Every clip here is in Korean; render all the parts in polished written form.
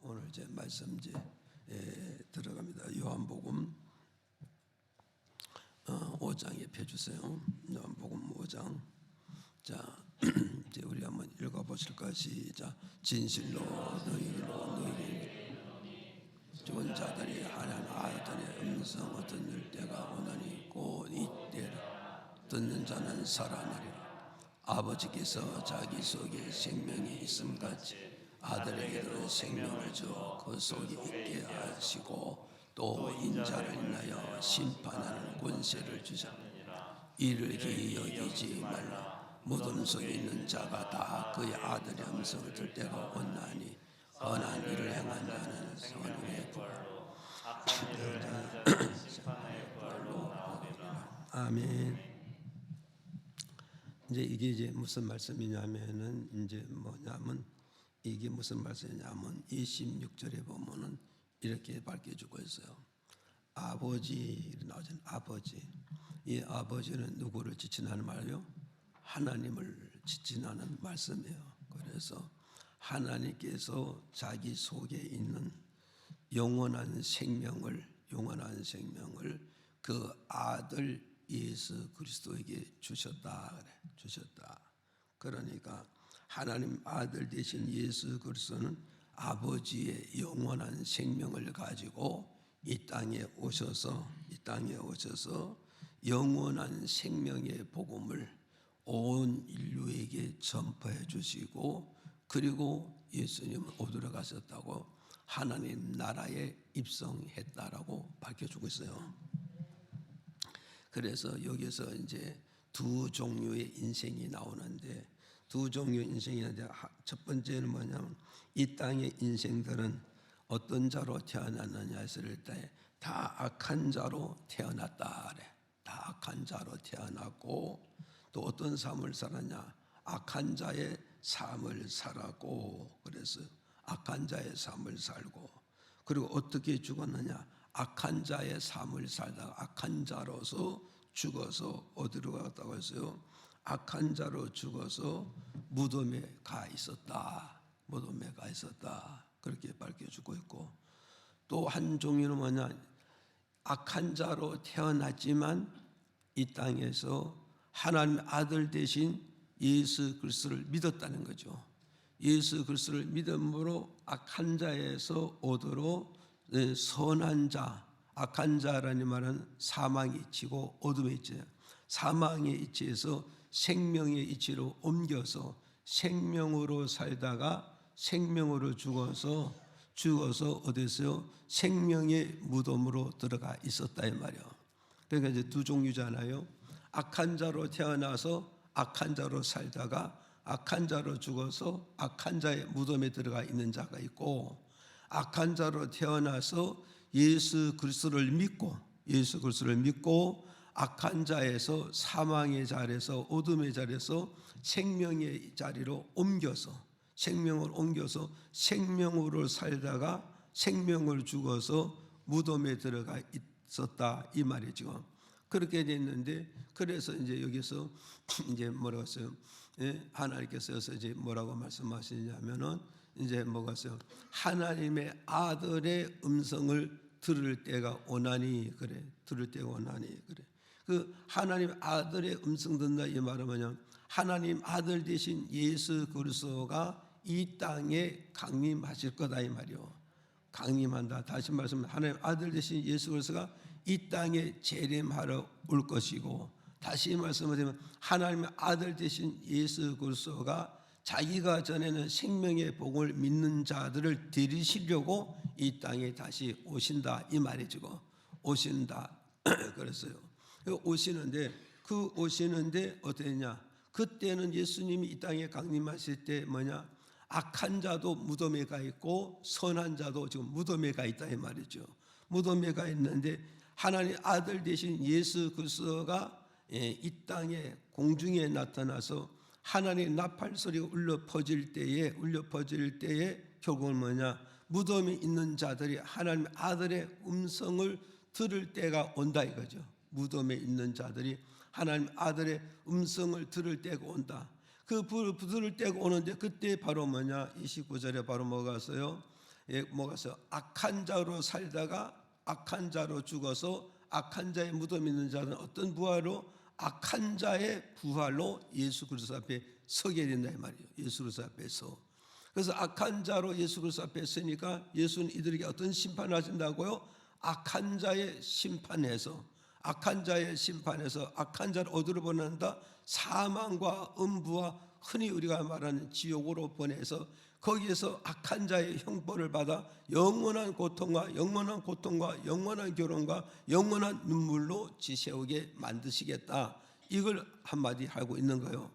오늘 이제 말씀 이제 들어갑니다. 요한복음 5장에 펴주세요. 요한복음 5장. 자, 이제 우리 한번 읽어보실까? 시작. 진실로 너희에게 죽은 자들이 하나님 아들의 음성 얻을 때가 오나니 곧 이때라. 듣는 자는 살아나리라. 아버지께서 자기 속에 생명이 있음같이 아들에게도 생명을 주어 그 속에 있게 하시고 또 인자를 인하여 심판하는 권세를 주셨느니라. 이를 기이 여기지 말라. 무덤 속에 있는 자가 다 그의 아들의 음성을 들 때가 온나니 선한 일을 행한 자는 선의 부활로 악한 자는 심판의 부활로 얻으리라. 아멘. 이게 무슨 말씀이냐면은 이게 무슨 말씀이냐면 26절에 보면은 이렇게 밝혀주고 있어요. 아버지 나오잖아요. 아버지. 이 아버지는 누구를 지칭하는 말이요? 하나님을 지칭하는 말씀이에요. 그래서 하나님께서 자기 속에 있는 영원한 생명을 그 아들 예수 그리스도에게 주셨다 그래. 주셨다. 그러니까 하나님 아들 되신 예수 그리스도는 아버지의 영원한 생명을 가지고 이 땅에 오셔서 영원한 생명의 복음을 온 인류에게 전파해 주시고, 그리고 예수님은 어디로 가셨다고? 하나님 나라에 입성했다라고 밝혀주고 있어요. 그래서 여기서 이제 두 종류의 인생이 나오는데, 첫 번째는 뭐냐면 이 땅의 인생들은 어떤 자로 태어났느냐 했을 때 다 악한 자로 태어났다 그래. 다 악한 자로 태어났고, 또 어떤 삶을 살았냐? 악한 자의 삶을 살았고, 그래서 악한 자의 삶을 살고, 그리고 어떻게 죽었느냐? 악한 자의 삶을 살다가 악한 자로서 죽어서 어디로 갔다고 했어요? 악한 자로 죽어서 무덤에 가 있었다. 그렇게 밝혀주고 있고, 또 한 종류는 뭐냐? 악한 자로 태어났지만 이 땅에서 하나님 아들 대신 예수 그리스도를 믿었다는 거죠. 예수 그리스도를 믿음으로 악한 자에서 오도록 선한 자, 악한 자라는 말은 사망의 이치고 어둠의 이치예요. 사망의 이치에서 생명의 이치로 옮겨서 생명으로 살다가 생명으로 죽어서 어디서요? 생명의 무덤으로 들어가 있었다 이 말이에요. 그러니까 이제 두 종류잖아요. 악한 자로 태어나서 악한 자로 살다가 악한 자로 죽어서 악한 자의 무덤에 들어가 있는 자가 있고, 악한 자로 태어나서 예수 그리스도를 믿고 악한 자에서 사망의 자리에서 어둠의 자리에서 생명의 자리로 생명을 옮겨서 생명으로 살다가 생명을 죽어서 무덤에 들어가 있었다 이 말이죠. 그렇게 됐는데, 그래서 이제 여기서 이제 뭐라고 했어요? 하나님께서 이제 뭐라고 말씀하시냐면은 이제 뭐가 있어요? 하나님의 아들의 음성을 들을 때가 오나니 그래. 그 하나님 아들의 음성 듣는다 이 말은 뭐냐? 하나님 아들 되신 예수 그리스도가 이 땅에 강림하실 거다 이 말이요. 강림한다. 다시 말씀하면 하나님 아들 되신 예수 그리스도가 이 땅에 재림하러 올 것이고, 다시 말씀드리면 하나님의 아들 되신 예수 그리스도가 자기가 전에는 생명의 복을 믿는 자들을 데리시려고 이 땅에 다시 오신다 이 말이죠. 오신다 그랬어요. 오시는데 어떻게 했냐? 그때는 예수님이 이 땅에 강림하실 때 뭐냐? 악한 자도 무덤에 가 있고 선한 자도 지금 무덤에 가 있다 이 말이죠. 무덤에 가 있는데 하나님 아들 되신 예수 그리스도가 이 땅에 공중에 나타나서 하나님의 나팔 소리가 울려 퍼질 때에 결국은 뭐냐? 무덤에 있는 자들이 하나님 아들의 음성을 들을 때가 온다 이거죠. 무덤에 있는 자들이 하나님 아들의 음성을 들을 때가 온다. 그 들을 때가 오는데 그때 바로 뭐냐? 29절에 바로 뭐가 왔어요? 뭐가서 악한 자로 살다가 악한 자로 죽어서 악한 자의 무덤 있는 자는 어떤 부활로? 악한 자의 부활로 예수 그리스도 앞에 서게 된다 이 말이에요. 예수 그리스도 앞에서. 그래서 악한 자로 예수 그리스도 앞에 서니까 예수는 이들에게 어떤 심판을 하신다고요? 악한 자의 심판에서, 악한 자의 심판에서 악한 자를 어디로 보낸다? 사망과 음부와 흔히 우리가 말하는 지옥으로 보내서 거기에서 악한 자의 형벌을 받아 영원한 고통과 영원한 결혼과 영원한 눈물로 지새우게 만드시겠다. 이걸 한마디 하고 있는 거예요.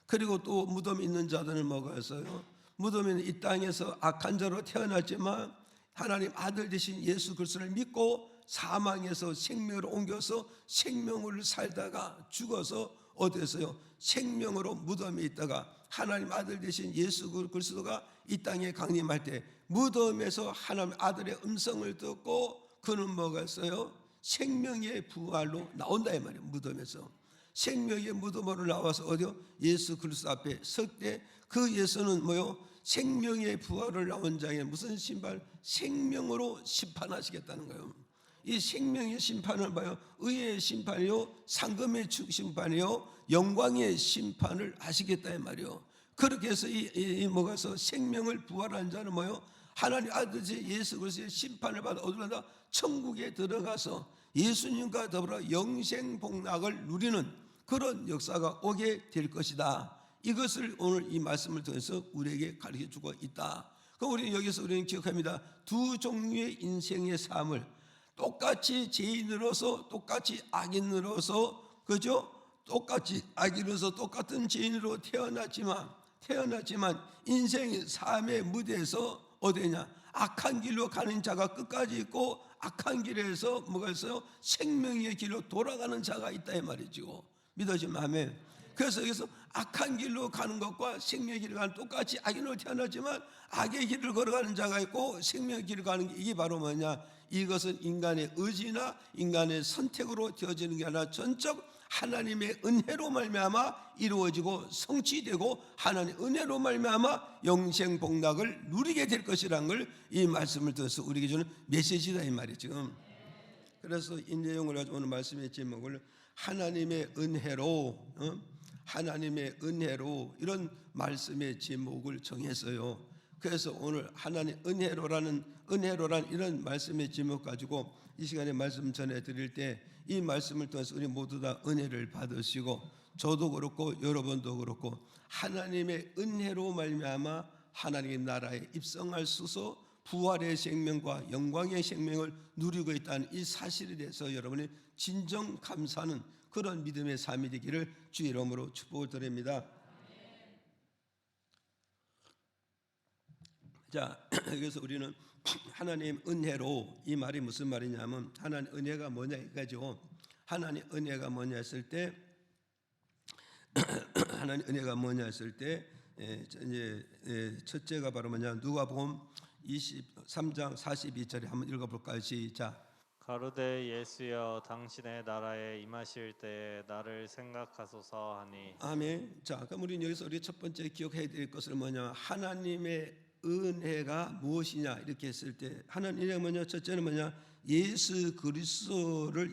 그리고 또 무덤에 있는 자들을 먹어서요. 무덤에 있는 이 땅에서 악한 자로 태어났지만 하나님 아들 되신 예수 그리스도를 믿고 사망에서 생명으로 옮겨서 생명을 살다가 죽어서 어디서요? 생명으로 무덤에 있다가 하나님 아들 되신 예수 그리스도가 이 땅에 강림할 때 무덤에서 하나님 아들의 음성을 듣고 그는 뭐가 있어요? 생명의 부활로 나온다 이 말이에요. 무덤에서 생명의 무덤으로 나와서 어디요? 예수 그리스도 앞에 설 때 그 예수는 뭐요? 생명의 부활을 나온 자에게 무슨 심판? 생명으로 심판하시겠다는 거예요. 이 생명의 심판을 봐요. 의의 심판이요, 상금의 심판이요, 영광의 심판을 하시겠다 이 말이요. 그렇게 해서 이 뭐가서 생명을 부활한 자는 뭐요? 하나님 아들 예수 그리스도의 심판을 받아 어디로 간다? 천국에 들어가서 예수님과 더불어 영생 복락을 누리는 그런 역사가 오게 될 것이다. 이것을 오늘 이 말씀을 통해서 우리에게 가르쳐 주고 있다. 그럼 우리는 기억합니다. 두 종류의 인생의 삶을 똑같이 죄인으로서 똑같이 악인으로서 그죠? 똑같이 악인으로서 똑같은 죄인으로 태어났지만 인생의 삶의 무대에서 어디냐? 악한 길로 가는 자가 끝까지 있고 악한 길에서 뭐가 있어요? 생명의 길로 돌아가는 자가 있다 이 말이죠. 믿어지면 아멘. 그래서 여기서 악한 길로 가는 것과 생명의 길을 가는 똑같이 악인으로 태어났지만 악의 길을 걸어가는 자가 있고 생명의 길을 가는 게 이게 바로 뭐냐? 이것은 인간의 의지나 인간의 선택으로 되어지는 게 아니라 전적 하나님의 은혜로 말미암아 이루어지고 성취되고 하나님의 은혜로 말미암아 영생 복락을 누리게 될 것이라는 걸 이 말씀을 통해서 우리에게 주는 메시지다 이 말이죠. 그래서 이 내용을 가지고 오늘 말씀의 제목을 하나님의 은혜로 하나님의 은혜로 이런 말씀의 제목을 정했어요. 그래서 오늘 하나님 은혜로라는 이런 말씀의 제목 가지고 이 시간에 말씀 전해 드릴 때 이 말씀을 통해서 우리 모두 다 은혜를 받으시고 저도 그렇고 여러분도 그렇고 하나님의 은혜로 말미암아 하나님의 나라에 입성할 수 있어 부활의 생명과 영광의 생명을 누리고 있다는 이 사실에 대해서 여러분이 진정 감사하는 그런 믿음의 삶이 되기를 주의 이름으로 축복을 드립니다. 자, 그래서 우리는 하나님 은혜로 이 말이 무슨 말이냐면 하나님 은혜가 뭐냐 이거죠. 하나님 은혜가 뭐냐 했을 때 하나님 은혜가 뭐냐 했을 때 이제 첫째가 바로 뭐냐 누가복음 23장 42절에 한번 읽어볼까요? 시작. 가로되 예수여 당신의 나라에 임하실 때에 나를 생각하소서 하니. 아멘. 자, 그럼 우리 첫 번째 기억해야 될 것은 뭐냐? 하나님의 은혜가 무엇이냐 이렇게 했을 때 하나님 은혜가 뭐냐? 첫째는 뭐냐? 예수 그리스도를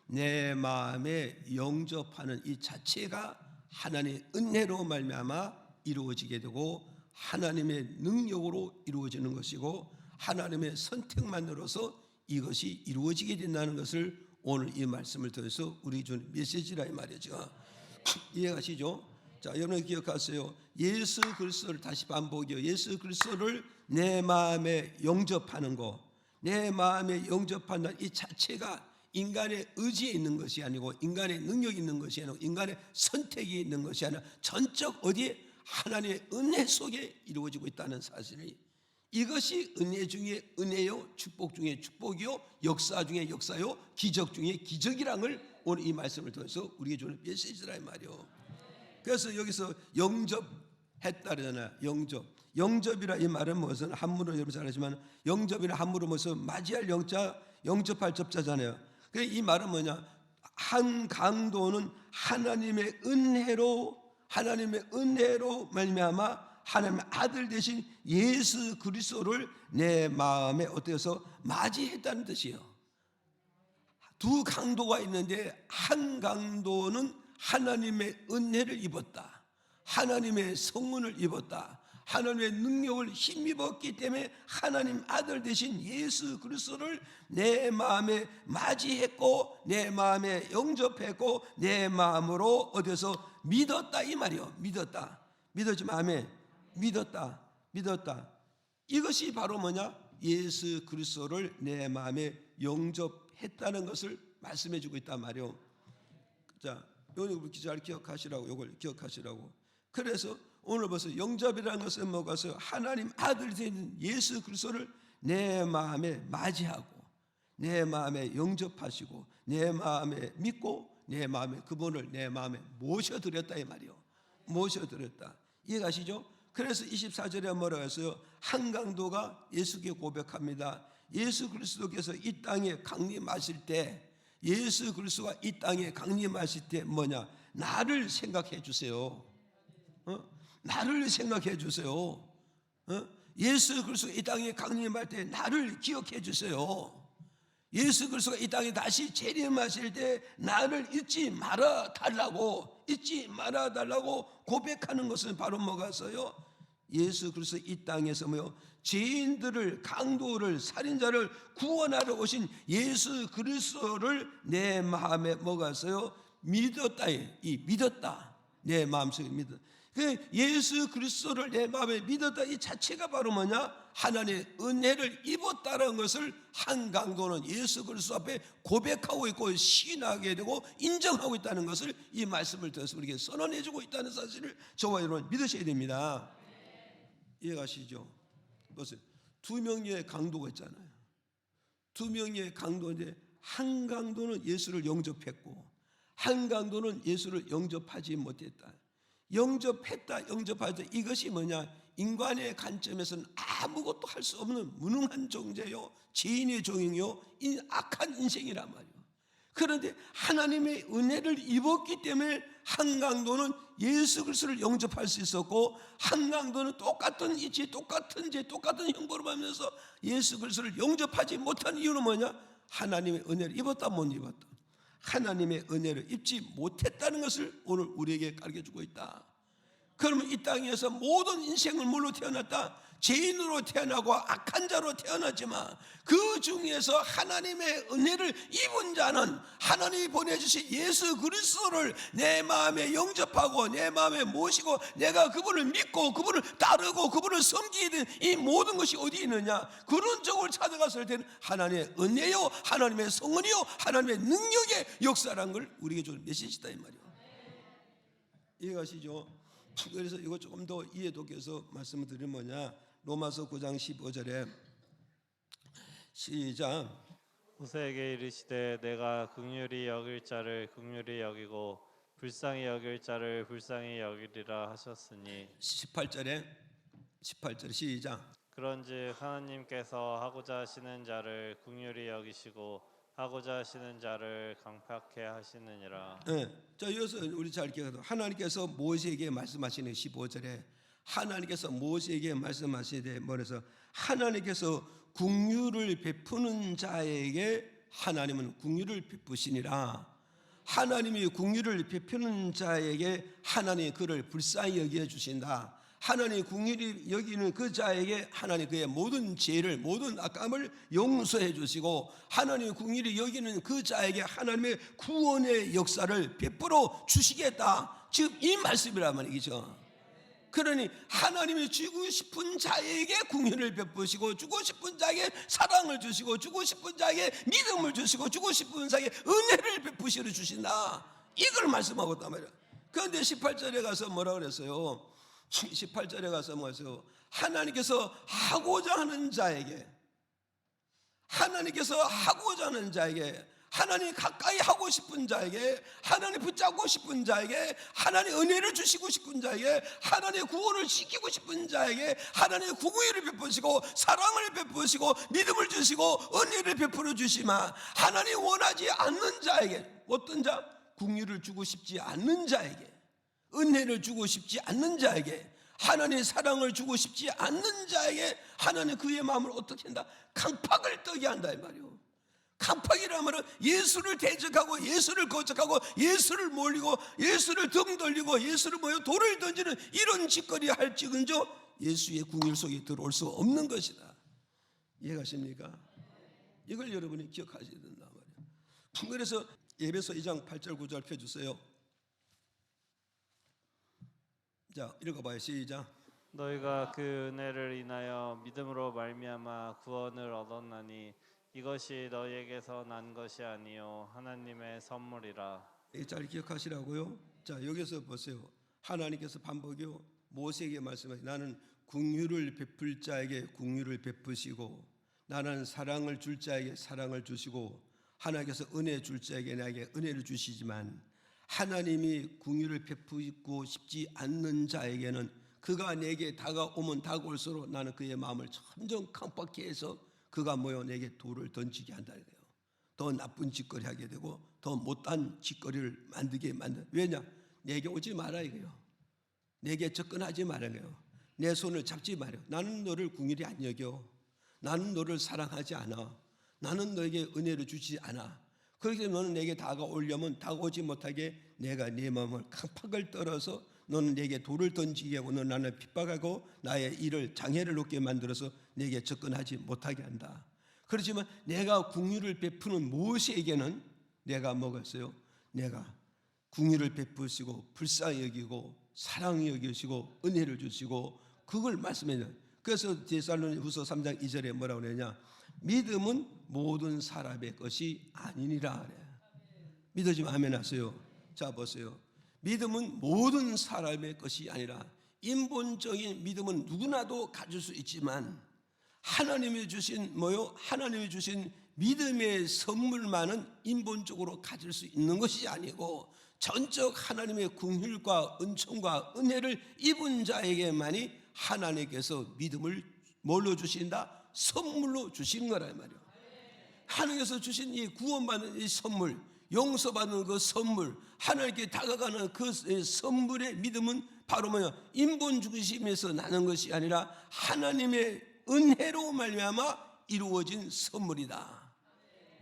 내 마음에 영접하는 이 자체가 하나님의 은혜로 말미암아 이루어지게 되고 하나님의 능력으로 이루어지는 것이고 하나님의 선택만으로서 이것이 이루어지게 된다는 것을 오늘 이 말씀을 통해서 우리 준 메시지라 이 말이죠. 이해가시죠? 자, 여러분 기억하세요. 예수 그리스도를 다시 반복이요. 예수 그리스도를 내 마음에 영접하는 거, 내 마음에 영접한다는 이 자체가 인간의 의지에 있는 것이 아니고 인간의 능력이 있는 것이 아니고 인간의 선택이 있는 것이 아니라 전적 어디에 하나님의 은혜 속에 이루어지고 있다는 사실이 이것이 은혜 중에 은혜요, 축복 중에 축복이요, 역사 중에 역사요, 기적 중에 기적이라는 걸 오늘 이 말씀을 통해서 우리에게 주는 메시지라 이 말이요. 그래서 여기서 영접했다 그러잖아요. 영접이라 이 말은 무엇은 한문으로 여러분 잘 아시지만 영접이나 한문으로 무엇은 맞이할 영자, 영접할 접자잖아요. 이 말은 뭐냐? 한 강도는 하나님의 은혜로 말미암아 하나님의 아들 되신 예수 그리스도를 내 마음에 어때서 맞이했다는 뜻이에요. 두 강도가 있는데 한 강도는 하나님의 은혜를 입었다. 하나님의 성문을 입었다. 하나님의 능력을 힘입었기 때문에 하나님 아들 되신 예수 그리스도를 내 마음에 맞이했고 내 마음에 영접했고 내 마음으로 어디서 믿었다 이 말이요. 믿었다. 믿었지만 아멘. 믿었다. 이것이 바로 뭐냐? 예수 그리스도를 내 마음에 영접했다는 것을 말씀해 주고 있단 말이요. 자, 요걸 잘 기억하시라고, 요걸 기억하시라고. 그래서 오늘 벌써 영접이라는 것은 뭐가서 하나님 아들 된 예수 그리스도를 내 마음에 맞이하고 내 마음에 영접하시고 내 마음에 믿고 내 마음에 그분을 내 마음에 모셔드렸다 이 말이요. 모셔드렸다. 이해가시죠? 그래서 24절에 뭐라고 했어요? 한 강도가 예수께 고백합니다. 예수 그리스도께서 이 땅에 강림하실 때 예수 그리스도가 이 땅에 강림하실 때 뭐냐? 나를 생각해 주세요. 나를 생각해 주세요. 예수 그리스도가 이 땅에 강림할 때 나를 기억해 주세요. 예수 그리스도가 이 땅에 다시 재림하실 때 나를 잊지 말아 달라고 고백하는 것은 바로 뭐가서요? 예수 그리스도 이 땅에서 뭐요? 죄인들을, 강도를, 살인자를 구원하러 오신 예수 그리스도를 내 마음에 뭐가서요? 믿었다. 내 마음속에 믿었다. 그 예수 그리스도를 내 마음에 믿었다 이 자체가 바로 뭐냐? 하나님의 은혜를 입었다는 것을 한 강도는 예수 그리스도 앞에 고백하고 있고 시인하게 되고 인정하고 있다는 것을 이 말씀을 통해서 우리에게 선언해주고 있다는 사실을 저와 여러분 믿으셔야 됩니다. 이해가시죠? 무슨 두 명의 강도가 있잖아요. 두 명의 강도인데 한 강도는 예수를 영접했고 한 강도는 예수를 영접하지 못했다. 영접하다 이것이 뭐냐? 인간의 관점에서는 아무것도 할 수 없는 무능한 존재요, 죄인의 종이요, 악한 인생이란 말이에요. 그런데 하나님의 은혜를 입었기 때문에 한 강도는 예수 그리스도를 영접할 수 있었고 한 강도는 똑같은 이치, 똑같은 죄, 똑같은 형벌을 받으면서 예수 그리스도를 영접하지 못한 이유는 뭐냐? 하나님의 은혜를 입었다 못 입었다. 하나님의 은혜를 입지 못했다는 것을 오늘 우리에게 가르쳐주고 있다. 그러면 이 땅에서 모든 인생을 뭘로 태어났다? 죄인으로 태어나고 악한 자로 태어났지만 그 중에서 하나님의 은혜를 입은 자는 하나님이 보내주신 예수 그리스도를 내 마음에 영접하고 내 마음에 모시고 내가 그분을 믿고 그분을 따르고 그분을 섬기게 된 이 모든 것이 어디 있느냐? 그런 쪽을 찾아갔을 때는 하나님의 은혜요, 하나님의 성은이요, 하나님의 능력의 역사라는 걸 우리에게 주는 메시지다 이 말이에요. 이해가시죠? 그래서 이거 조금 더 이해독해서 말씀을 드리면 뭐냐? 로마서 9장 15절에 시작. 모세에게 이르시되 내가 긍휼히 여길 자를 긍휼히 여기고 불쌍히 여길 자를 불쌍히 여기리라 하셨으니 18절에 시작. 그런즉 하나님께서 하고자 하시는 자를 긍휼히 여기시고 하고자 하시는 자를 강팍해 하시느니라. 자, 여기서 우리 잘 기억하도록 하나님께서 모세에게 말씀하시는 15절에 하나님께서 모세에게 말씀하시되 뭐래서 하나님께서 긍휼을 베푸는 자에게 하나님은 긍휼을 베푸시니라. 하나님이 긍휼을 베푸는 자에게 하나님이 그를 불쌍히 여겨 주신다. 하나님이 긍휼히 여기는 그 자에게 하나님 그의 모든 죄를 모든 악감을 용서해 주시고 하나님이 긍휼히 여기는 그 자에게 하나님의 구원의 역사를 베풀어 주시겠다. 지금 이 말씀이란 말이죠. 그러니 하나님이 주고 싶은 자에게 긍휼을 베푸시고 주고 싶은 자에게 사랑을 주시고 주고 싶은 자에게 믿음을 주시고 주고 싶은 자에게 은혜를 베푸시려 주신다. 이걸 말씀하고 있단 말이야. 그런데 18절에 가서 뭐라 그랬어요? 18절에 가서 뭐였어요? 하나님께서 하고자 하는 자에게 하나님 가까이 하고 싶은 자에게 하나님 붙잡고 싶은 자에게 하나님 은혜를 주시고 싶은 자에게 하나님의 구원을 시키고 싶은 자에게 하나님의 구구의를 베푸시고 사랑을 베푸시고 믿음을 주시고 은혜를 베풀어 주시마 하나님 원하지 않는 자에게 어떤 자? 긍휼을 주고 싶지 않는 자에게 은혜를 주고 싶지 않는 자에게 하나님의 사랑을 주고 싶지 않는 자에게 하나님 그의 마음을 어떻게 한다? 강팍을 떠게 한다 이 말이요. 강팍이라는 말은 예수를 대적하고 예수를 거적하고 예수를 몰리고 예수를 등 돌리고 예수를 돌을 던지는 이런 짓거리 할지근저 예수의 궁율 속에 들어올 수 없는 것이다. 이해가십니까? 이걸 여러분이 기억하셔야 된단 말이에요. 그래서 에베소 2장 8절 9절 펴주세요. 자, 읽어봐요. 시작. 너희가 그 은혜를 인하여 믿음으로 말미암아 구원을 얻었나니 이것이 너희에게서 난 것이 아니요 하나님의 선물이라. 잘 기억하시라고요. 자, 여기서 보세요. 하나님께서 반복이요 모세에게 말씀하시고 나는 긍휼을 베풀 자에게 긍휼을 베푸시고 나는 사랑을 줄 자에게 사랑을 주시고 하나님께서 은혜 줄 자에게 나에게 은혜를 주시지만 하나님이 긍휼을 베푸고 싶지 않는 자에게는 그가 내게 다가오면 다가올수록 나는 그의 마음을 점점 강팍케 해서 그가 내게 돌을 던지게 한다 이래요. 더 나쁜 짓거리 하게 되고 더 못한 짓거리를 만들게 만든. 왜냐? 내게 오지 마라 이거요. 내게 접근하지 마라 이거요. 내 손을 잡지 마라. 나는 너를 긍휼히 안 여겨. 나는 너를 사랑하지 않아. 나는 너에게 은혜를 주지 않아. 그렇게 너는 내게 다가오려면 다가오지 못하게 내가 네 마음을 강팍을 떨어서 너는 내게 돌을 던지게 하고 너는 나를 핍박하고 나의 일을 장애를 놓게 만들어서 내게 접근하지 못하게 한다. 그렇지만 내가 긍휼을 베푸는 모세에게는 내가 먹었어요. 내가 긍휼을 베푸시고 불쌍히 여기고 사랑히 여기시고 은혜를 주시고 그걸 말씀해요. 그래서 데살로니가후서 3장 2절에 뭐라고 그러냐? 믿음은 모든 사람의 것이 아니니라 그래. 믿어지면 아멘 하세요. 자 보세요. 믿음은 모든 사람의 것이 아니라 인본적인 믿음은 누구나도 가질 수 있지만 하나님이 주신 하나님이 주신 믿음의 선물만은 인본적으로 가질 수 있는 것이 아니고 전적 하나님의 긍휼과 은총과 은혜를 입은 자에게만이 하나님께서 믿음을 뭘로 주신다? 선물로 주신 거라 이 말이에요. 하나님께서 주신 이 구원받는 이 선물, 용서받는 그 선물, 하나님께 다가가는 그 선물의 믿음은 바로 인본 중심에서 나는 것이 아니라 하나님의 은혜로 말미암아 이루어진 선물이다.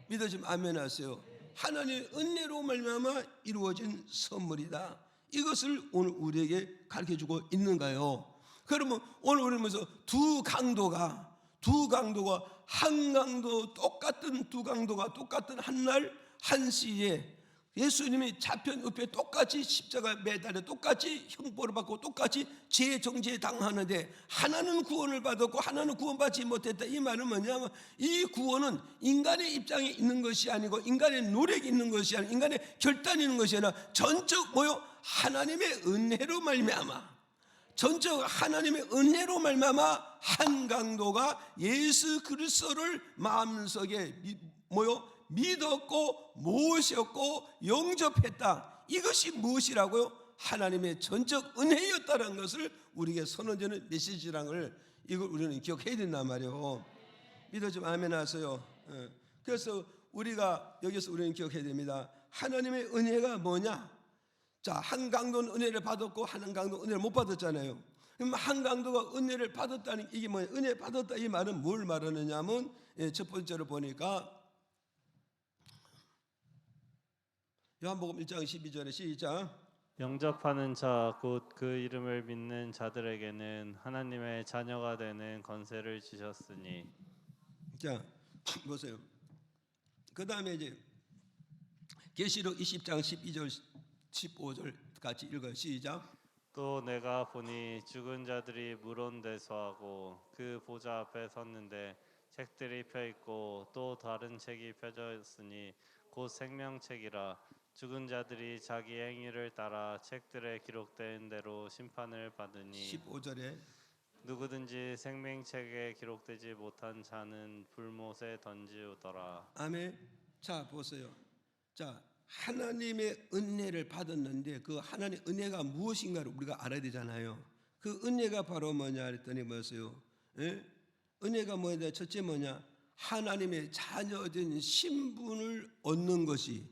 믿어지면 아멘 하세요. 하나님의 은혜로 말미암아 이루어진 선물이다. 이것을 오늘 우리에게 가르쳐주고 있는가요? 그러면 오늘 우리는 두 강도가 한 강도 똑같은 두 강도가 똑같은 한날 한시에 예수님이 잡힌 옆에 똑같이 십자가 매달려 똑같이 형벌을 받고 똑같이 재정죄 당하는데 하나는 구원을 받았고 하나는 구원받지 못했다. 이 말은 뭐냐면 이 구원은 인간의 입장에 있는 것이 아니고 인간의 노력이 있는 것이 아니고 인간의 결단이 있는 것이 아니라 전적 하나님의 은혜로 말미암아 전적 하나님의 은혜로 말미암아 한 강도가 예수 그리스도를 마음속에 믿었고 모셨고 영접했다. 이것이 무엇이라고요? 하나님의 전적 은혜였다는 것을 우리에게 선언되는 메시지라는 걸 이걸 우리는 기억해야 된단 말이에요. 믿어지면 아멘 하세요. 그래서 우리가 여기서 우리는 기억해야 됩니다. 하나님의 은혜가 뭐냐? 자, 한 강도는 은혜를 받았고 한 강도는 은혜를 못 받았잖아요. 그럼 한 강도가 은혜를 받았다는 이게 뭐냐? 은혜 받았다 이 말은 뭘 말하느냐면 첫 번째로 보니까 요한복음 1장 12절에 시작. 영접하는 자 곧 그 이름을 믿는 자들에게는 하나님의 자녀가 되는 권세를 주셨으니. 자 보세요. 그 다음에 이제 계시록 20장 12절 15절 같이 읽어요. 시작. 또 내가 보니 죽은 자들이 물온대소하고 그 보좌 앞에 섰는데 책들이 펴 있고 또 다른 책이 펴져 있으니 곧 생명책이라. 죽은 자들이 자기 행위를 따라 책들에 기록된 대로 심판을 받으니 15절에 누구든지 생명책에 기록되지 못한 자는 불못에 던지우더라. 아멘. 자 보세요. 자 하나님의 은혜를 받았는데 그 하나님의 은혜가 무엇인가를 우리가 알아야 되잖아요. 그 은혜가 바로 뭐냐 했더니 뭐였어요? 은혜가 뭐냐? 첫째 뭐냐? 하나님의 자녀된 신분을 얻는 것이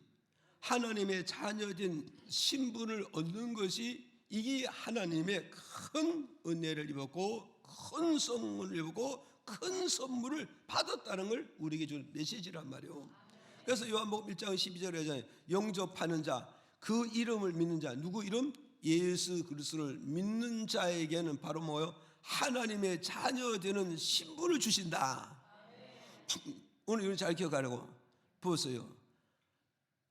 하나님의 자녀된 신분을 얻는 것이 이게 하나님의 큰 은혜를 입었고 큰 선물을 입었고 큰 선물을 받았다는 걸 우리에게 주는 메시지란 말이에요. 그래서 요한복음 1장 12절에 하잖아요. 영접하는 자, 그 이름을 믿는 자, 누구 이름? 예수 그리스도를 믿는 자에게는 바로 뭐요? 하나님의 자녀 되는 신분을 주신다. 오늘 이걸 잘 기억하라고. 보세요.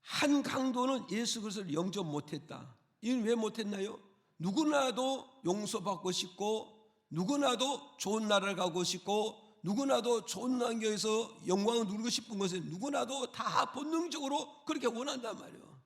한 강도는 예수 그리스도를 영접 못했다. 이건 왜 못했나요? 누구나도 용서받고 싶고, 누구나도 좋은 나라를 가고 싶고, 누구나도 좋은 환경에서 영광을 누리고 싶은 것은 누구나도 다 본능적으로 그렇게 원한단 말이에요.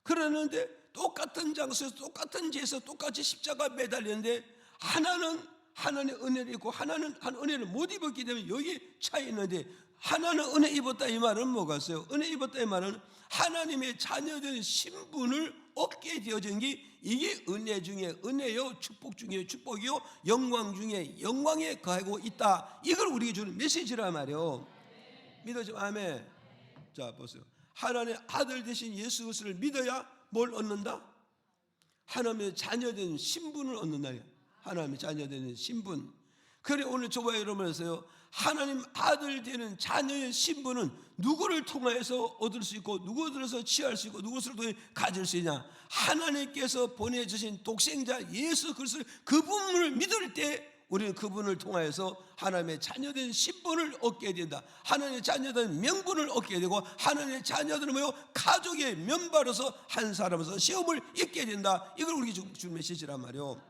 그러는데 똑같은 장소에서 똑같은 죄에서 똑같이 십자가 매달렸는데 하나는 하나님의 은혜를 입고 하나는 한 은혜를 못 입었기 때문에 여기 차이 있는데, 하나는 은혜 입었다 이 말은 뭐겠어요? 은혜 입었다 이 말은 하나님의 자녀된 신분을 얻게 되어진 게, 이게 은혜 중에 은혜요, 축복 중에 축복이요, 영광 중에 영광에 거하고 있다. 이걸 우리에게 주는 메시지란 말이에요. 믿어지면 아멘. 자 보세요. 하나님의 아들 되신 예수 그리스도를 믿어야 뭘 얻는다? 하나님의 자녀된 신분을 얻는다. 하나님의 자녀되는 신분. 그래 오늘 저와 여러분에서요, 하나님 아들 되는 자녀의 신분은 누구를 통해서 얻을 수 있고 누구를 통해서 취할 수 있고 누구를 통해 가질 수 있냐? 하나님께서 보내주신 독생자 예수 그리스도, 그분을 믿을 때 우리는 그분을 통하여서 하나님의 자녀된 신분을 얻게 된다. 하나님의 자녀된 명분을 얻게 되고, 하나님의 자녀들은 뭐요? 가족의 면바로서 한 사람으로서 시험을 잊게 된다. 이걸 우리에게 준 메시지란 말이에요.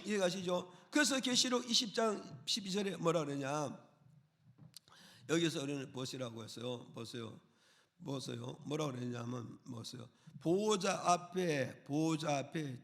이해가시죠? 그래서 계시록 20장 12절에 뭐라 그러냐? 여기서 우리는 보시라고 했어요. 보세요. 뭐라 그랬냐면 보세요. 보호자 앞에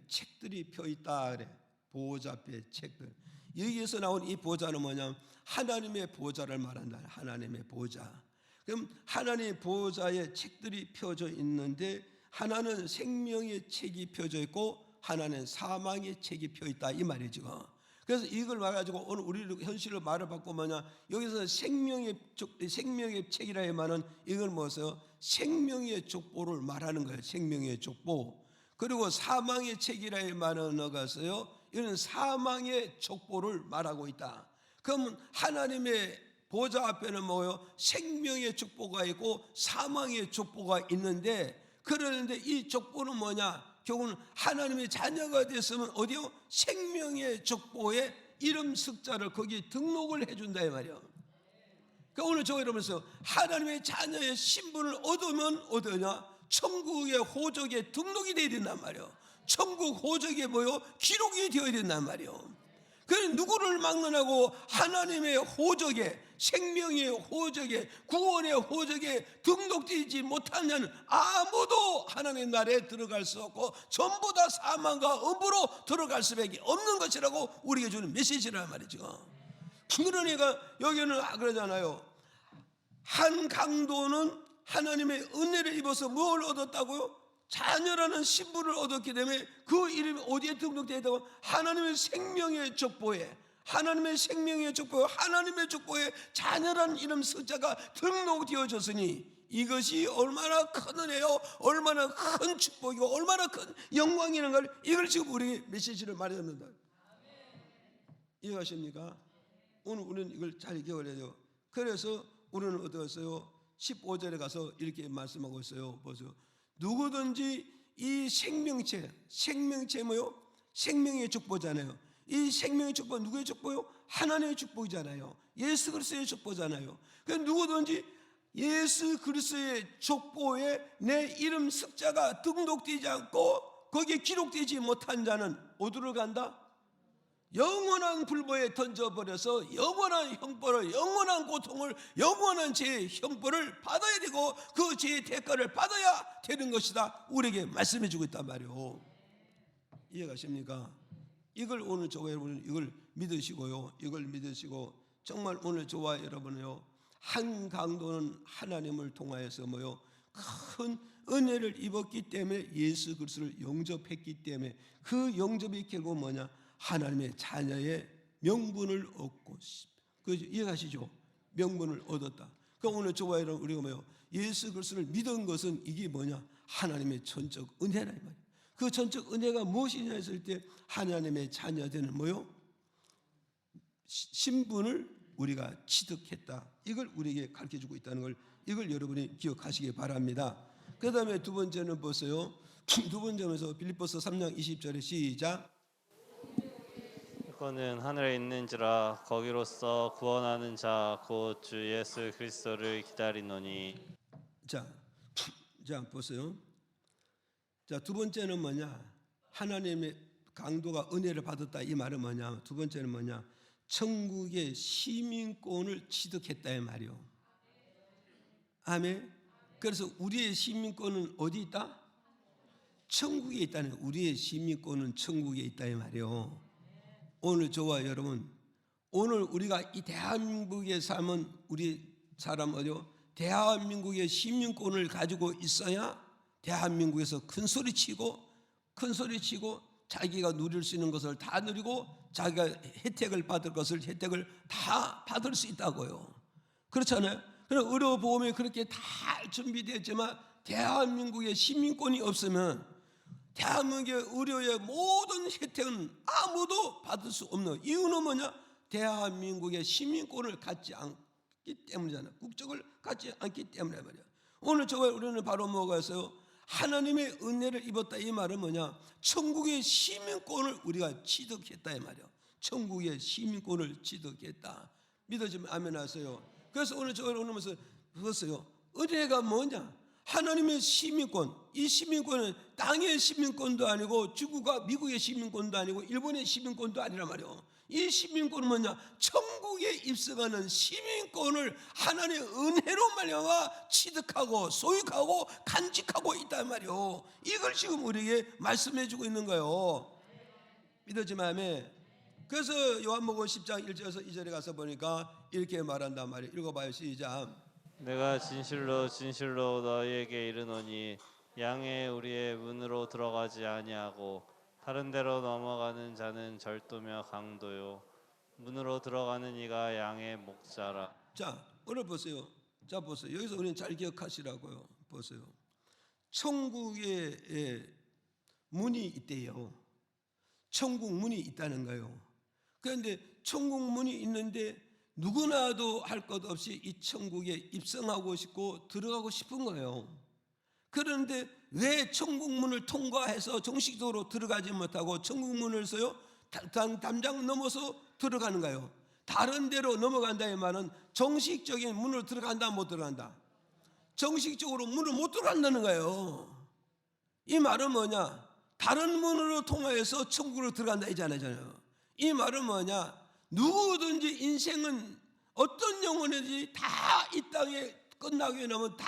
책들이 펴 있다 그래. 보호자 앞에 책들. 여기에서 나온 이 보호자는 뭐냐? 하나님의 보호자를 말한다. 하나님의 보호자. 그럼 하나님의 보호자의 책들이 펴져 있는데, 하나는 생명의 책이 펴져 있고 하나는 사망의 책이 펴 있다 이 말이죠. 그래서 이걸 말가지고 오늘 우리 현실로 말을 바꾸면 뭐냐? 여기서 생명의 책이라 하면은 이걸 뭐서 생명의 족보를 말하는 거예요. 생명의 족보. 그리고 사망의 책이라 하면은 어가서요, 이는 사망의 족보를 말하고 있다. 그럼 하나님의 보좌 앞에는 뭐요? 생명의 족보가 있고 사망의 족보가 있는데, 그러는데 이 족보는 뭐냐? 결국은 하나님의 자녀가 됐으면 어디요? 생명의 족보에 이름 숫자를 거기에 등록을 해준다 이 말이에요. 그러니까 오늘 저 여러분께서 하나님의 자녀의 신분을 얻으면 어떠냐? 천국의 호적에 등록이 되어야 된단 말이에요. 천국 호적에 뭐요? 기록이 되어야 된단 말이에요. 그래서 누구를 막론하고 하나님의 호적에, 생명의 호적에, 구원의 호적에 등록되지 못한 자는 아무도 하나님의 나라에 들어갈 수 없고 전부 다 사망과 음부로 들어갈 수밖에 없는 것이라고 우리에게 주는 메시지란 말이죠. 그러니까 여기는 그러잖아요. 한 강도는 하나님의 은혜를 입어서 뭘 얻었다고요? 자녀라는 신분을 얻었기 때문에 그 이름이 어디에 등록되어 있다고? 하나님의 생명의 족보에, 하나님의 생명의 족보에, 하나님의 족보에 자녀라는 이름 숫자가 등록되어졌으니 이것이 얼마나 큰 은혜요, 얼마나 큰 축복이고 얼마나 큰 영광이라는 걸, 이걸 지금 우리 메시지를 말해줍니다. 이해하십니까? 오늘 우리는 이걸 잘 기억을 해야 돼요. 그래서 우리는 어떠했어요? 15절에 가서 이렇게 말씀하고 있어요. 보세요. 누구든지 이 생명체 뭐요? 생명의 축복잖아요. 이 생명의 축복 누구의 축복요? 하나님의 축복이잖아요. 예수 그리스도의 축복잖아요. 그러니까 누구든지 예수 그리스도의 족보에 내 이름 숫자가 등록되지 않고 거기에 기록되지 못한 자는 어디로 간다? 영원한 불보에 던져버려서 영원한 형벌을, 영원한 고통을, 영원한 죄의 형벌을 받아야 되고 그 죄의 대가를 받아야 되는 것이다, 우리에게 말씀해 주고 있단 말이에요. 이해가십니까? 이걸 오늘 저와 여러분은 이걸 믿으시고요, 이걸 믿으시고 정말 오늘 저와 여러분은요, 한 강도는 하나님을 통하여서 뭐요? 큰 은혜를 입었기 때문에 예수 그리스도를 영접했기 때문에 그 영접이 결국 뭐냐? 하나님의 자녀의 명분을 얻고, 그 이해가시죠? 명분을 얻었다. 그러니까 오늘 저와 여러분 우리가 뭐요? 예수 그리스도를 믿은 것은 이게 뭐냐? 하나님의 전적 은혜라 이 말이에요. 그 전적 은혜가 무엇이냐 했을 때 하나님의 자녀되는 뭐요? 신분을 우리가 취득했다. 이걸 우리에게 가르쳐주고 있다는 걸, 이걸 여러분이 기억하시기 바랍니다. 그 다음에 두 번째는 보세요. 두 번째면서 빌립보서 3장 20절에 시작. 이거는 하늘에 있는지라 거기로서 구원하는 자 곧 주 예수 그리스도를 기다리노니. 자 보세요. 자, 두 번째는 뭐냐? 하나님의 강도가 은혜를 받았다. 이 말은 뭐냐? 두 번째는 뭐냐? 천국의 시민권을 취득했다 이 말이요. 아멘. 그래서 우리의 시민권은 어디 있다? 천국에 있다는 거예요. 우리의 시민권은 천국에 있다 이 말이요. 오늘 저와 여러분, 오늘 우리가 이 대한민국에 사는 우리 사람 어디요? 대한민국의 시민권을 가지고 있어야 대한민국에서 큰 소리 치고 자기가 누릴 수 있는 것을 다 누리고 자기가 혜택을 받을 것을 혜택을 다 받을 수 있다고요. 그렇잖아요. 그럼 의료보험이 그렇게 다 준비되었지만 대한민국의 시민권이 없으면 대한민국의 의료의 모든 혜택은 아무도 받을 수 없는 이유는 뭐냐? 대한민국의 시민권을 갖지 않기 때문이잖아요. 국적을 갖지 않기 때문에 말이야. 오늘 우리는 바로 뭐가 있어요? 하나님의 은혜를 입었다 이 말은 뭐냐? 천국의 시민권을 우리가 취득했다 이 말이야. 천국의 시민권을 취득했다. 믿어지면 아멘 하세요. 그래서 오늘 오면서 그랬어요. 은혜가 뭐냐? 하나님의 시민권. 이 시민권은 땅의 시민권도 아니고 중국과 미국의 시민권도 아니고 일본의 시민권도 아니란 말이에요. 이 시민권은 뭐냐? 천국에 입성하는 시민권을 하나님의 은혜로 말미암아 취득하고 소유하고 간직하고 있단 말이에요. 이걸 지금 우리에게 말씀해주고 있는 거예요. 믿어지면 아멘. 그래서 요한복음 10장 1절에서 2절에 가서 보니까 이렇게 말한단 말이에요. 읽어봐요. 시작. 내가 진실로 진실로 너희에게 이르노니 양의 우리의 문으로 들어가지 아니하고 다른 데로 넘어가는 자는 절도며 강도요 문으로 들어가는 이가 양의 목자라. 자, 오늘 보세요. 자, 보세요. 여기서 우리는 잘 기억하시라고요. 보세요. 천국에 문이 있대요. 천국 문이 있다는 거예요. 그런데 천국 문이 있는데 누구나도 할 것 없이 이 천국에 입성하고 싶고 들어가고 싶은 거예요. 그런데 왜 천국문을 통과해서 정식적으로 들어가지 못하고 천국문을서요 담장 넘어서 들어가는가요? 다른 데로 넘어간다 이 말은 정식적인 문으로 들어간다 못 들어간다? 정식적으로 문을 못 들어간다는 거예요. 이 말은 뭐냐? 다른 문으로 통하여서 천국으로 들어간다 이잖아요. 이 말은 뭐냐? 누구든지 인생은 어떤 영혼이든지 다 이 땅에 끝나게 되면 다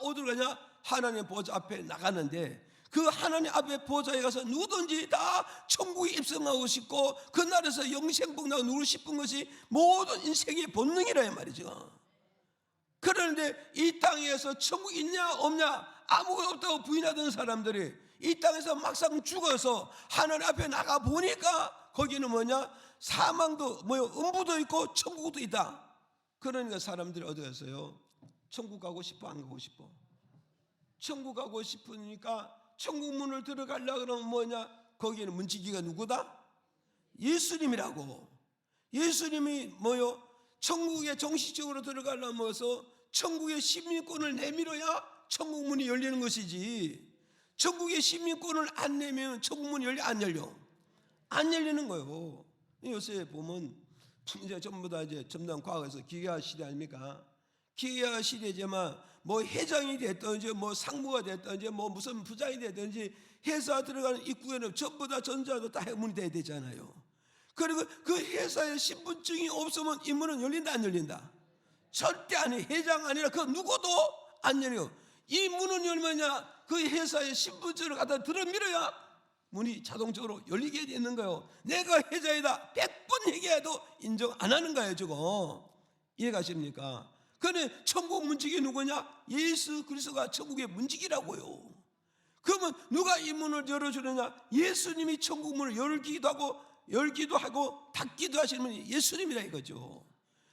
어디로 가냐? 하나님 보좌 앞에 나가는데 그 하나님 앞에 보좌에 가서 누구든지 다 천국에 입성하고 싶고 그날에서 영생복 나고 누리고 싶은 것이 모든 인생의 본능이라 말이죠. 그런데 이 땅에서 천국 있냐 없냐 아무것도 없다고 부인하던 사람들이 이 땅에서 막상 죽어서 하나님 앞에 나가 보니까 거기는 뭐냐? 사망도 음부도 있고 천국도 있다. 그러니까 사람들이 어디 갔어요? 천국 가고 싶어 안 가고 싶어? 천국 가고 싶으니까 천국 문을 들어가려고 그러면 뭐냐? 거기에는 문지기가 누구다? 예수님이라고. 예수님이 뭐요? 천국에 정식적으로 들어가려면 천국의 시민권을 내밀어야 천국 문이 열리는 것이지. 천국의 시민권을 안 내면 천국 문이 열려 안 열려? 안 열리는 거예요. 요새 보면 이제 전부 다 이제 첨단 과학에서 기계화 시대 아닙니까? 기계화 시대지만 뭐 회장이 됐든지 뭐 상무가 됐든지 뭐 무슨 부장이 됐든지 회사 들어가는 입구에는 전부 다 전자도 다 해문이 돼야 되잖아요. 그리고 그 회사의 신분증이 없으면 이 문은 열린다 안 열린다? 절대 아니. 회장 아니라 그 누구도 안 열려요. 이 문은 열면야 그 회사의 신분증을 갖다 들어밀어야 문이 자동적으로 열리게 되는 거예요. 내가 회장이다 100번 얘기해도 인정 안 하는 거예요 저거. 이해가십니까? 그런데 천국 문지기 누구냐? 예수 그리스도가 천국의 문지기라고요. 그러면 누가 이 문을 열어주느냐? 예수님이 천국 문을 열기도 하고 닫기도 하시는 분이 예수님이라 이거죠.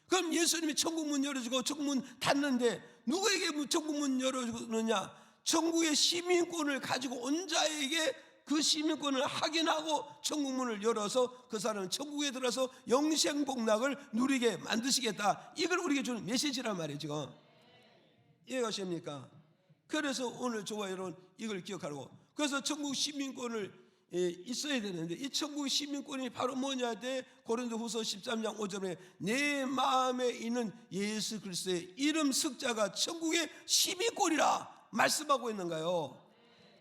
그럼 예수님이 천국 문 열어주고 천국 문 닫는데 누구에게 천국 문 열어주느냐? 천국의 시민권을 가지고 온 자에게 그 시민권을 확인하고 천국 문을 열어서 그 사람은 천국에 들어서 영생 복락을 누리게 만드시겠다. 이걸 우리에게 주는 메시지란 말이에요. 지금 이해가십니까? 그래서 오늘 저와 여러분 이걸 기억하고, 그래서 천국 시민권을 있어야 되는데, 이 천국 시민권이 바로 뭐냐 할 때 고린도후서 13장 5절에 내 마음에 있는 예수 그리스도의 이름 석자가 천국의 시민권이라 말씀하고 있는가요?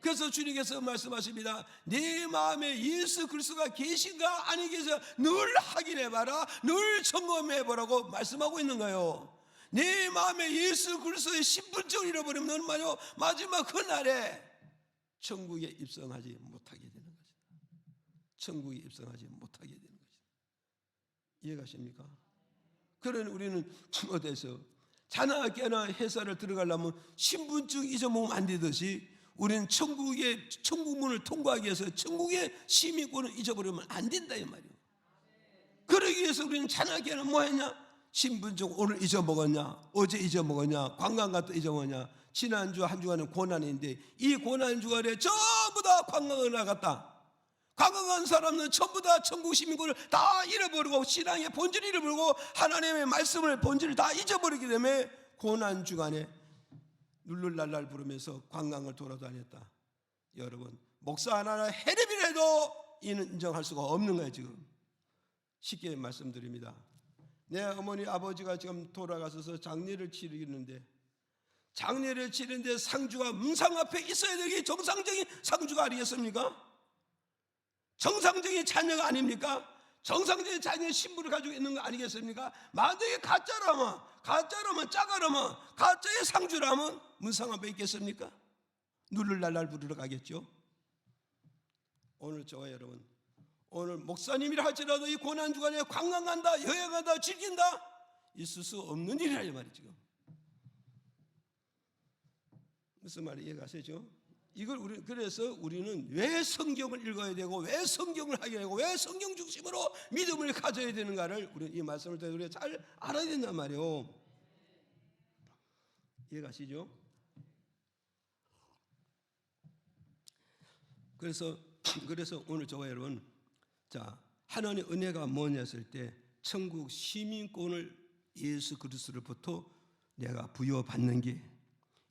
그래서 주님께서 말씀하십니다. 내 마음에 예수 그리스도가 계신가 아니 계신가 늘 확인해봐라, 늘 점검해보라고 말씀하고 있는 거예요. 내 마음에 예수 그리스도의 신분증을 잃어버리면 말이요, 마지막 그날에 천국에 입성하지 못하게 되는 것이다. 천국에 입성하지 못하게 되는 것이다. 이해가십니까? 그러니 우리는 어디서 자나 깨나 회사를 들어가려면 신분증 잊어먹으면 안 되듯이, 우리는 천국 문을 통과하기 위해서 천국의 시민권을 잊어버리면 안 된다 이 말이에요. 그러기 위해서 우리는 자나 깨나 뭐 했냐? 신분증 오늘 잊어먹었냐? 어제 잊어먹었냐? 관광 갔다 잊어먹었냐? 지난주 한 주간은 고난인데 이 고난 주간에 전부 다 관광을 나갔다. 관광한 사람은 전부 다 천국 시민권을 다 잃어버리고 신앙의 본질을 잃어버리고 하나님의 말씀을 본질을 다 잊어버리기 때문에 고난 주간에 룰룰랄랄 부르면서 관광을 돌아다녔다. 여러분, 목사 하나는 해렙이라도 이는 인정할 수가 없는 거예요. 지금 쉽게 말씀드립니다. 내 어머니 아버지가 지금 돌아가셔서 장례를 치르는데, 장례를 치르는데 상주가 문상 앞에 있어야 되기 정상적인 상주가 아니겠습니까? 정상적인 자녀가 아닙니까? 정상적인 자녀의 신분을 가지고 있는 거 아니겠습니까? 만약에 가짜라면 짜가라면 가짜의 상주라면 문상 앞에 있겠습니까? 누를날날 부르러 가겠죠. 오늘 저와 여러분, 오늘 목사님이라 할지라도 이 고난주간에 관광한다, 여행한다, 즐긴다, 있을 수 없는 일이라 이 말이죠. 지금 무슨 말이 이해가시죠? 이걸 그래서 우리는 왜 성경을 읽어야 되고, 왜 성경을 하게 되고, 왜 성경 중심으로 믿음을 가져야 되는가를 우리 이 말씀을 통해 우리가 잘 알아야 된단 말이에요. 이해가시죠? 그래서 오늘 저와 여러분, 자, 하나님의 은혜가 뭐냐 했을 때 천국 시민권을 예수 그리스도로부터 내가 부여받는 게,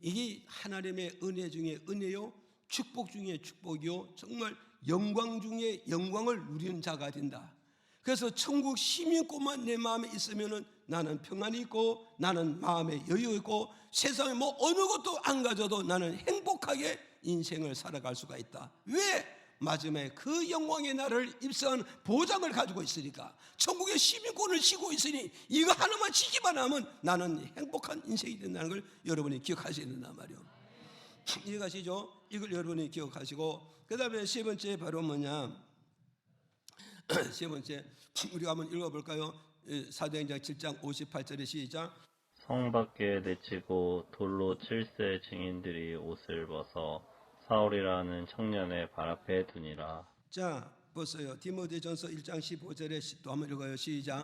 이게 하나님의 은혜 중에 은혜요, 축복 중에 축복이요, 정말 영광 중에 영광을 누리는 자가 된다. 그래서 천국 시민권만 내 마음에 있으면은 나는 평안이 있고, 나는 마음에 여유 있고, 세상에 뭐 어느 것도 안 가져도 나는 행복하게 인생을 살아갈 수가 있다. 왜? 마지막에 그 영광의 나를 입성한 보장을 가지고 있으니까, 천국의 시민권을 쥐고 있으니 이거 하나만 지키만 하면 나는 행복한 인생이 된다는 걸 여러분이 기억하셔야 된단 말이에요. 이해가시죠? 이걸 여러분이 기억하시고, 그 다음에 세 번째 바로 뭐냐, 세 번째 우리가 한번 읽어볼까요? 사도행전 7장 58절의 시작. 성 밖에 내치고 돌로 칠세 증인들이 옷을 벗어 사울이라는 청년의 발 앞에 두니라. 자, 보세요. 디모데전서 1장 15절에 또 한번 읽어요. 시작.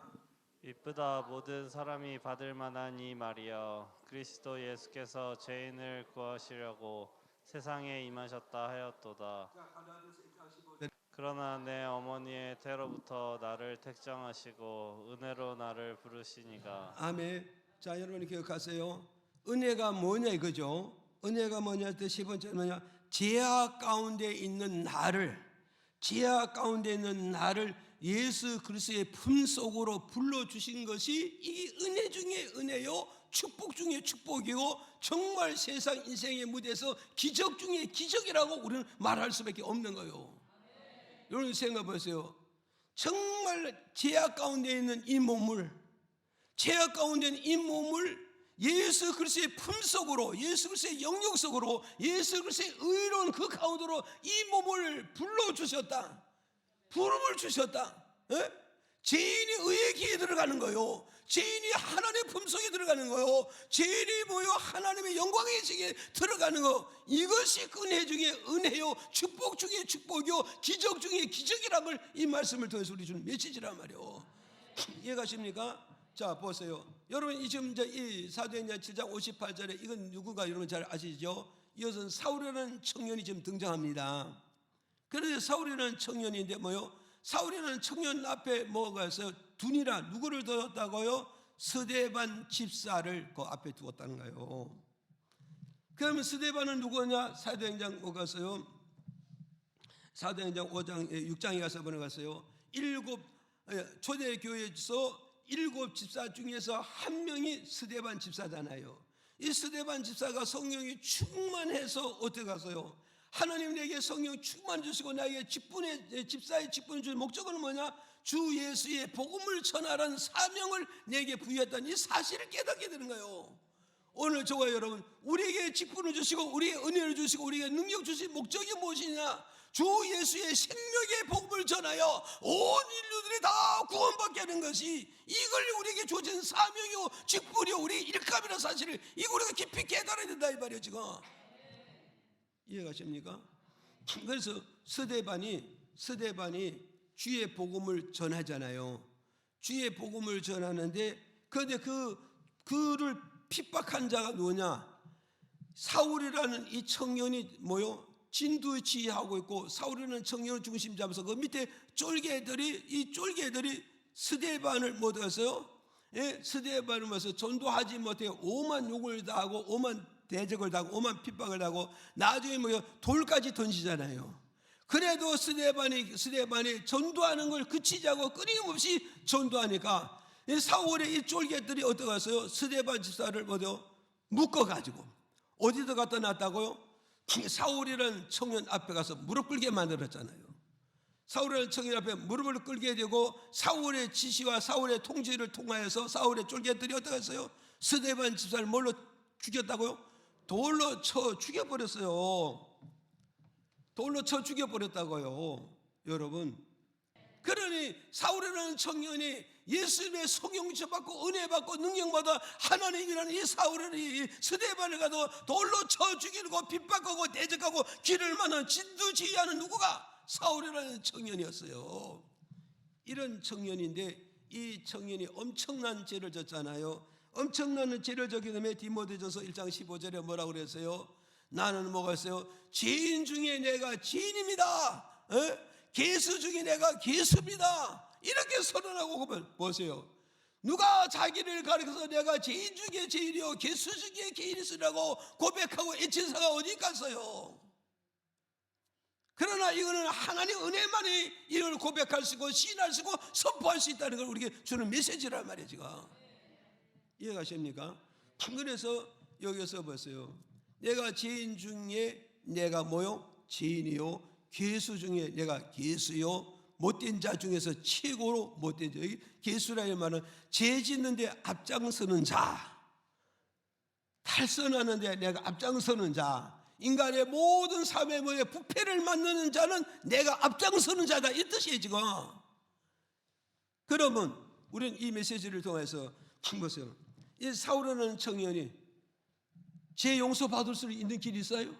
이쁘다 모든 사람이 받을 만한 이 말이여, 그리스도 예수께서 죄인을 구하시려고 세상에 임하셨다 하였도다. 그러나 내 어머니의 태로부터 나를 택정하시고 은혜로 나를 부르시니가. 아멘. 자, 여러분이 기억하세요. 은혜가 뭐냐 이거죠. 은혜가 뭐냐 할 때 10번째 뭐냐, 죄악 가운데 있는 나를 예수 그리스도의 품속으로 불러주신 것이 이 은혜 중에 은혜요, 축복 중에 축복이고, 정말 세상 인생의 무대에서 기적 중에 기적이라고 우리는 말할 수밖에 없는 거예요. 여러분 생각해 보세요. 정말 죄악 가운데 있는 이 몸을 예수 그리스도의 품속으로, 예수 그리스도의 영역 속으로, 예수 그리스도의 의로운 그 가운데로 이 몸을 불러주셨다. 부름을 주셨다. 에? 죄인이 의의 길에 들어가는 거요, 죄인이 하나님의 품속에 들어가는 거요, 죄인이 뭐요, 하나님의 영광의 지에 들어가는 거, 이것이 은혜 중에 은혜요, 축복 중에 축복이요, 기적 중에 기적이라는 걸 이 말씀을 통해서 우리 주는 메시지란 말이요. 이해가십니까? 자, 보세요. 여러분, 지금 이 사도행전 7장 58절에 이건 누구가 여러분 잘 아시죠? 이것은 사울이라는 청년이 지금 등장합니다. 그래서 사울이라는 청년인데 뭐요? 사울이라는 청년 앞에 뭐가 있어요? 둔이라 누구를 뒀다고요? 스데반 집사를 그 앞에 두었다는 거예요. 그러면 스데반은 누구냐? 사도행전 가서요. 사도행전 5장 6장에 가서 보내갔어요. 초대교회에서 7 집사 중에서 한 명이 스데반 집사잖아요. 이 스데반 집사가 성령이 충만해서 어떻게 갔어요? 하나님 내게 성령 충만 주시고 나에게 집사의 직분을 줄 목적은 뭐냐? 주 예수의 복음을 전하라는 사명을 내게 부여했다는 이 사실을 깨닫게 되는 거예요. 오늘 저와 여러분, 우리에게 직분을 주시고 우리에게 은혜를 주시고 우리에게 능력 주신 목적이 무엇이냐? 주 예수의 생명의 복음을 전하여 온 인류들이 다 구원받게 하는 것이, 이걸 우리에게 주어진 사명이요 직분이요 우리 일감이라는 사실을 이거 우리가 깊이 깨달아야 된다 이 말이에요. 지금 이해가십니까? 그래서 스데반이 주의 복음을 전하잖아요. 주의 복음을 전하는데, 그런데 그를 핍박한 자가 누구냐? 사울이라는 이 청년이 뭐요? 진두지휘하고 있고, 사울이라는 청년을 중심 잡아서 그 밑에 이 쫄개들이 스데반을 못 했어요. 예? 스데반을 모아서 전도하지 못해 오만 욕을 당하고 오만 대적을 당하고 오만 핍박을 당하고 나중에 뭐요? 돌까지 던지잖아요. 그래도 스데반이 전도하는 걸 그치지 않고 끊임없이 전도하니까 사울의 이 쫄개들이 어떻게 했어요? 스데반 집사를 묶어가지고 어디다 갖다 놨다고요? 사울이라는 청년 앞에 가서 무릎 꿇게 만들었잖아요. 사울이라는 청년 앞에 무릎을 꿇게 되고, 사울의 지시와 사울의 통지를 통하여서 사울의 쫄개들이 어떻게 했어요? 스데반 집사를 뭘로 죽였다고요? 돌로 쳐 죽여버렸어요. 돌로 쳐 죽여버렸다고요. 여러분, 그러니 사울이라는 청년이 예수님의 성령을 받고 은혜 받고 능력 받아 하나님이라는 이 사울이 스데반을 가도 돌로 쳐 죽이고 핍박하고 대적하고 길을 막는 진두지휘하는 누구가? 사울이라는 청년이었어요. 이런 청년인데, 이 청년이 엄청난 죄를 졌잖아요. 엄청난 죄를 졌기 때문에 디모데전서 1장 15절에 뭐라고 그랬어요? 나는 뭐가 있어요? 죄인 중에 내가 죄인입니다. 개수 중에 내가 개수입니다. 이렇게 선언하고 보세요. 누가 자기를 가리켜서 내가 죄인 중에 죄인이요 개수 중에 개인이시라고 고백하고 애친 사가 어디 있겠어요? 그러나 이거는 하나님 은혜만이 이걸 고백할 수 있고 시인할 수 있고 선포할 수 있다는 걸 우리에게 주는 메시지란 말이에요. 지금 이해가십니까? 그래서 여기서 보세요. 내가 죄인 중에 내가 뭐요? 죄인이요. 괴수 중에 내가 괴수요. 못된 자 중에서 최고로 못된 자. 괴수라는 말은 죄 짓는데 앞장서는 자, 탈선하는데 내가 앞장서는 자, 인간의 모든 삶의 부패를 만드는 자는 내가 앞장서는 자다, 이 뜻이에요 지금. 그러면 우리는 이 메시지를 통해서 보세요. 이 사울이라는 청년이 죄 용서 받을 수 있는 길이 있어요?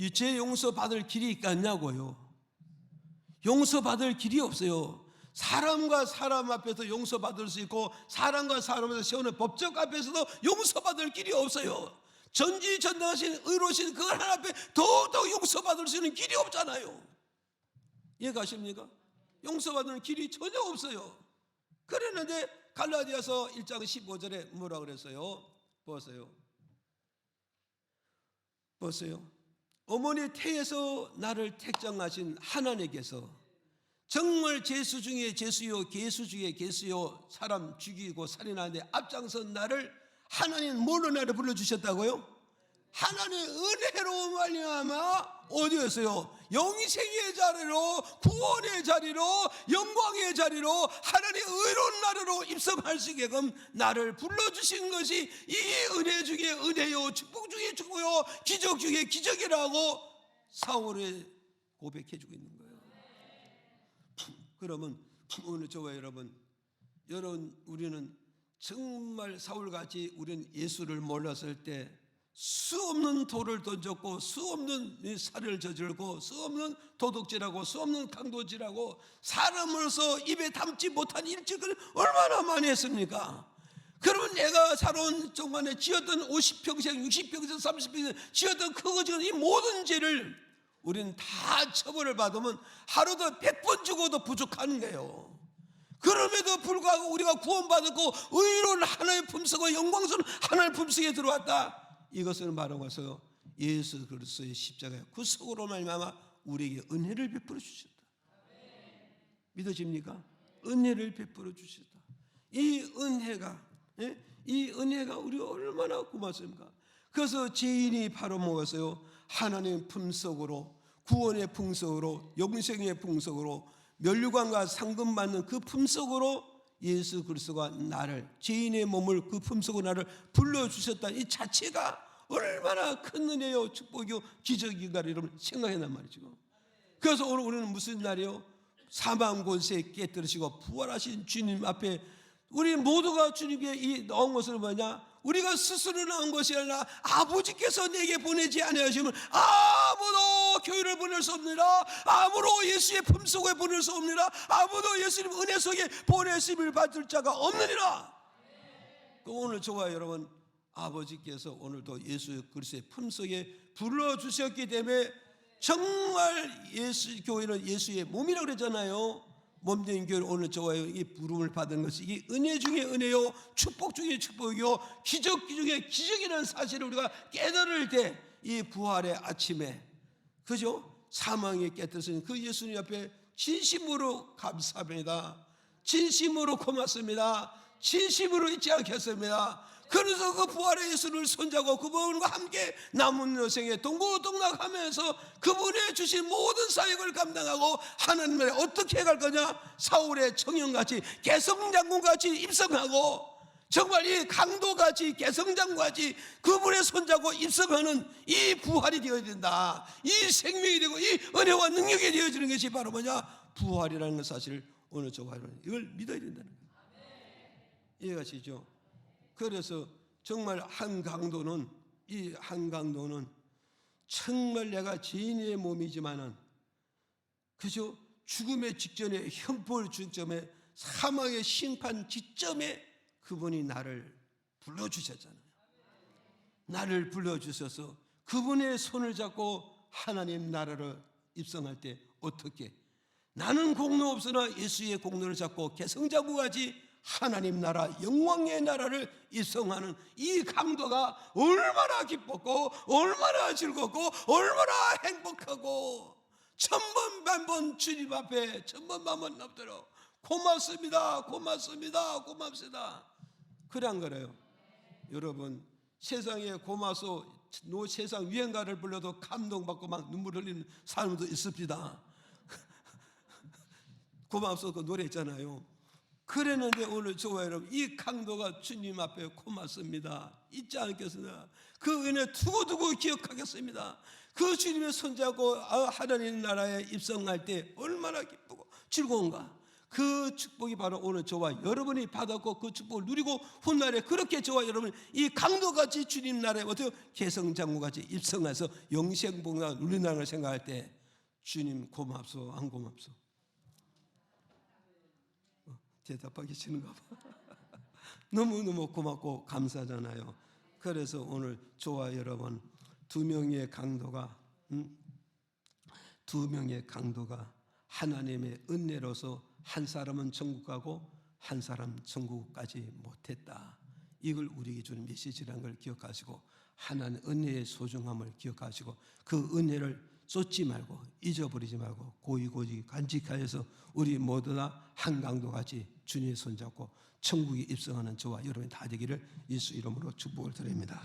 이 죄 용서 받을 길이 있겠냐고요? 용서 받을 길이 없어요. 사람과 사람 앞에서 용서 받을 수 있고, 사람과 사람 앞에서 세우는 법적 앞에서도 용서 받을 길이 없어요. 전지전능하신 의로우신 그 하나님 앞에 더욱더 용서 받을 수 있는 길이 없잖아요. 이해가십니까? 용서 받는 길이 전혀 없어요. 그랬는데 갈라디아서 1장 15절에 뭐라 그랬어요? 보세요. 어머니 태에서 나를 택정하신 하나님께서 정말 죄수 중에 죄수요 개수 중에 개수요 사람 죽이고 살인하는데 앞장선 나를 하나님 뭘로 나를 불러주셨다고요? 하나님의 은혜로 말미암아 어디였어요? 영생의 자리로, 구원의 자리로, 영광의 자리로, 하나님의 의로운 나라로 입성할 수 있게끔 나를 불러주신 것이 이 은혜 중에 은혜요, 축복 중에 축복요, 기적 중에 기적이라고 사울에 고백해주고 있는 거예요. 그러면 오늘 저와 여러분, 우리는 정말 사울같이 우리는 예수를 몰랐을 때 수 없는 돌을 던졌고, 수 없는 살을 저질고, 수 없는 도둑질하고, 수 없는 강도질하고, 사람으로서 입에 담지 못한 일찍을 얼마나 많이 했습니까? 그러면 내가 살아온 동안에 지었던 50평생, 60평생, 30평생 지었던 그거 지은 이 모든 죄를 우리는 다 처벌을 받으면 하루도 100번 죽어도 부족한 거예요. 그럼에도 불구하고 우리가 구원받았고 의로운 하나님의 품속과 영광스러운 하나님의 품속에 들어왔다. 이것을 말하면서 예수 그리스도의 십자가의 구속으로 말미암아 우리에게 은혜를 베풀어 주셨다. 믿어집니까? 은혜를 베풀어 주셨다. 이 은혜가 우리가 얼마나 고맙습니까? 그래서 죄인이 바로 먹었어요. 하나님의 품속으로, 구원의 품속으로, 영생의 품속으로, 면류관과 상급받는 그 품속으로 예수 그리스도가 나를, 죄인의 몸을 그 품속으로 나를 불러주셨다. 이 자체가 얼마나 큰 은혜요, 축복이요, 기적인가를 여러분 생각해난 말이죠. 그래서 오늘 우리는 무슨 날이요? 사망 권세 깨뜨리시고 부활하신 주님 앞에 우리 모두가 주님께 이 나온 것은 뭐냐? 우리가 스스로 나온 것이 아니라 아버지께서 내게 보내지 아니하시면 아무도 교회를 보낼 수 없느니라. 아무도 예수의 품속에 보낼 수 없느니라. 아무도 예수님 은혜 속에 보내심을 받을 자가 없느니라. 오늘 저와 여러분, 아버지께서 오늘도 예수 그리스도의 품속에 불러주셨기 때문에 정말 예수 교회는 예수의 몸이라고 그랬잖아요. 몸된 교회 오늘 저와 이 부름을 받은 것이 이 은혜 중에 은혜요, 축복 중에 축복이요, 기적 중에 기적이라는 사실을 우리가 깨달을 때 이 부활의 아침에, 그죠? 사망이 깨뜨려진 그 예수님 앞에 진심으로 감사합니다. 진심으로 고맙습니다. 진심으로 잊지 않겠습니다. 그래서 그 부활의 예수를 손잡고 그분과 함께 남은 여생에 동고동락하면서 그분의 주신 모든 사역을 감당하고 하나님을 어떻게 갈 거냐? 사울의 청년같이 개성장군같이 입성하고 정말 이 강도같이 개성장군같이 그분의 손잡고 입성하는 이 부활이 되어야 된다. 이 생명이 되고 이 은혜와 능력이 되어지는 것이 바로 뭐냐? 부활이라는 사실을 오늘 저와 여러분 이걸 믿어야 된다는 거예요. 이해가시죠? 그래서 정말 한 강도는 정말 내가 죄인의 몸이지만은 그죠? 죽음의 직전에 형벌 중점에 사망의 심판 지점에 그분이 나를 불러주셨잖아요. 나를 불러주셔서 그분의 손을 잡고 하나님 나라를 입성할 때 어떻게 나는 공로 없으나 예수의 공로를 잡고 개성장구같이 하나님 나라 영광의 나라를 입성하는 이 강도가 얼마나 기뻤고 얼마나 즐겁고 얼마나 행복하고 천번 만번 주님 앞에 천번 만번 엎드려 고맙습니다 고맙습니다 고맙습니다. 그래 안 그래요? 여러분 세상에 고마서 세상 유행가를 불러도 감동받고 막 눈물 흘리는 사람도 있습니다. 고맙소 그 노래 있잖아요. 그랬는데 오늘 저와 여러분 이 강도가 주님 앞에 고맙습니다 잊지 않겠습니다. 그 은혜 두고두고 기억하겠습니다. 그 주님의 손잡고 하나님 나라에 입성할 때 얼마나 기쁘고 즐거운가. 그 축복이 바로 오늘 저와 여러분이 받았고 그 축복을 누리고 훗날에 그렇게 저와 여러분 이 강도같이 주님 나라에 어떻게 개성장구같이 입성해서 영생복나 누린다는 걸 생각할 때 주님 고맙소 안 고맙소? 대답하기 싫은가 봐. 너무너무 고맙고 감사하잖아요. 그래서 오늘 저와 여러분 두 명의 강도가 하나님의 은혜로서 한 사람은 천국 가고 한 사람 천국 가지 못했다. 이걸 우리에게 주는 메시지라는 걸 기억하시고 하나님 은혜의 소중함을 기억하시고 그 은혜를 쏟지 말고 잊어버리지 말고 고이고이 간직하여서 우리 모두 다 한 강도같이 주님의 손잡고 천국에 입성하는 저와 여러분이 다 되기를 예수 이름으로 축복을 드립니다.